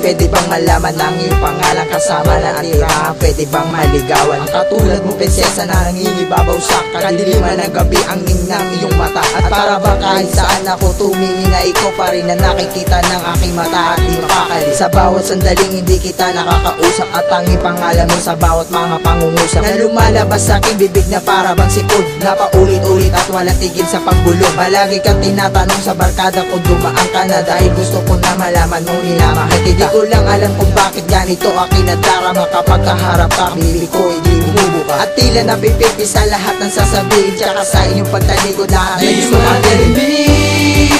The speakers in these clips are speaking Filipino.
Pwede bang malaman ang iyong pangalan kasama ng tirahan? Pwede bang maligawan? Ang katulad mo prinsesa na nangingibabaw sa kadiliman ng gabi ang ng iyong mata. At para ba kahit saan ako tumingin na ikaw pa rin na nakikita ng aking mata at di mapakali. Sa bawat sandaling hindi kita nakakausap at tanging pangalan mo sa bawat mga pangungusap na lumalabas sa aking bibig na para bang sipod na paulit-ulit at walang tigil sa pagbulong. Palagi kang tinatanong sa barkada ko dumaan ka na dahil gusto ko na malaman mong minamahal kita. Di ko lang alam kung bakit ganito aking nadarama kapag kaharap ka bibig ko hindi bumubuka. At tila napipipi sa lahat ng sasabihin tsaka sa inyong pagtalikod na aking gusto malinis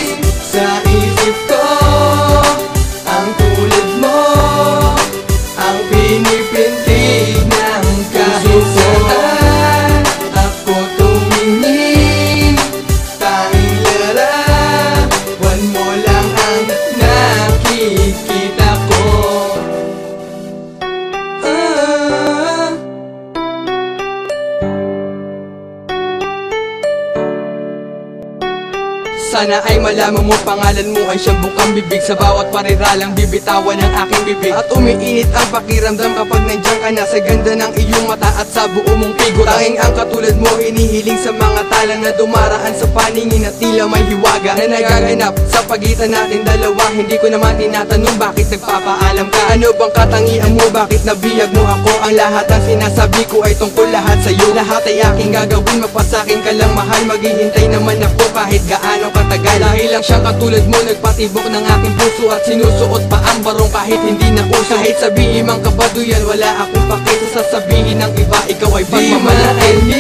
sa isip ko ang tulad mo, ang pinipintig ng kahit saan ako tumingin. Tanging larawan mo lang ang nakikita ko. Sana ay malaman mo pangalan mo ay siyang bukang bibig. Sa bawat pariralang bibitawan ng aking bibig. At umiinit ang pakiramdam kapag nandiyan ka na. Sa ganda ng iyong mata at sa buo mong figura. Tanging ang katulad mo hinihiling sa mga talang na dumaraan sa paningin at tila may hiwaga na nagaganap sa pagitan natin dalawa. Hindi ko naman tinatanong bakit nagpapaalam ka. Ano bang katangian mo? Bakit nabiyag mo ako? Ang lahat ng sinasabi ko ay tungkol lahat sa'yo. Lahat ay aking gagawin, magpasakin ka lang mahal. Maghihintay naman ako kahit gaano katagal. Dahil lang siyang katulad mo nagpatibok ng aking puso at sinusuot pa ang barong kahit hindi na uso. Kahit sabihin mang kabaduyan wala akong pake sa sasabihin ng iba. Ikaw ay pagmamalain.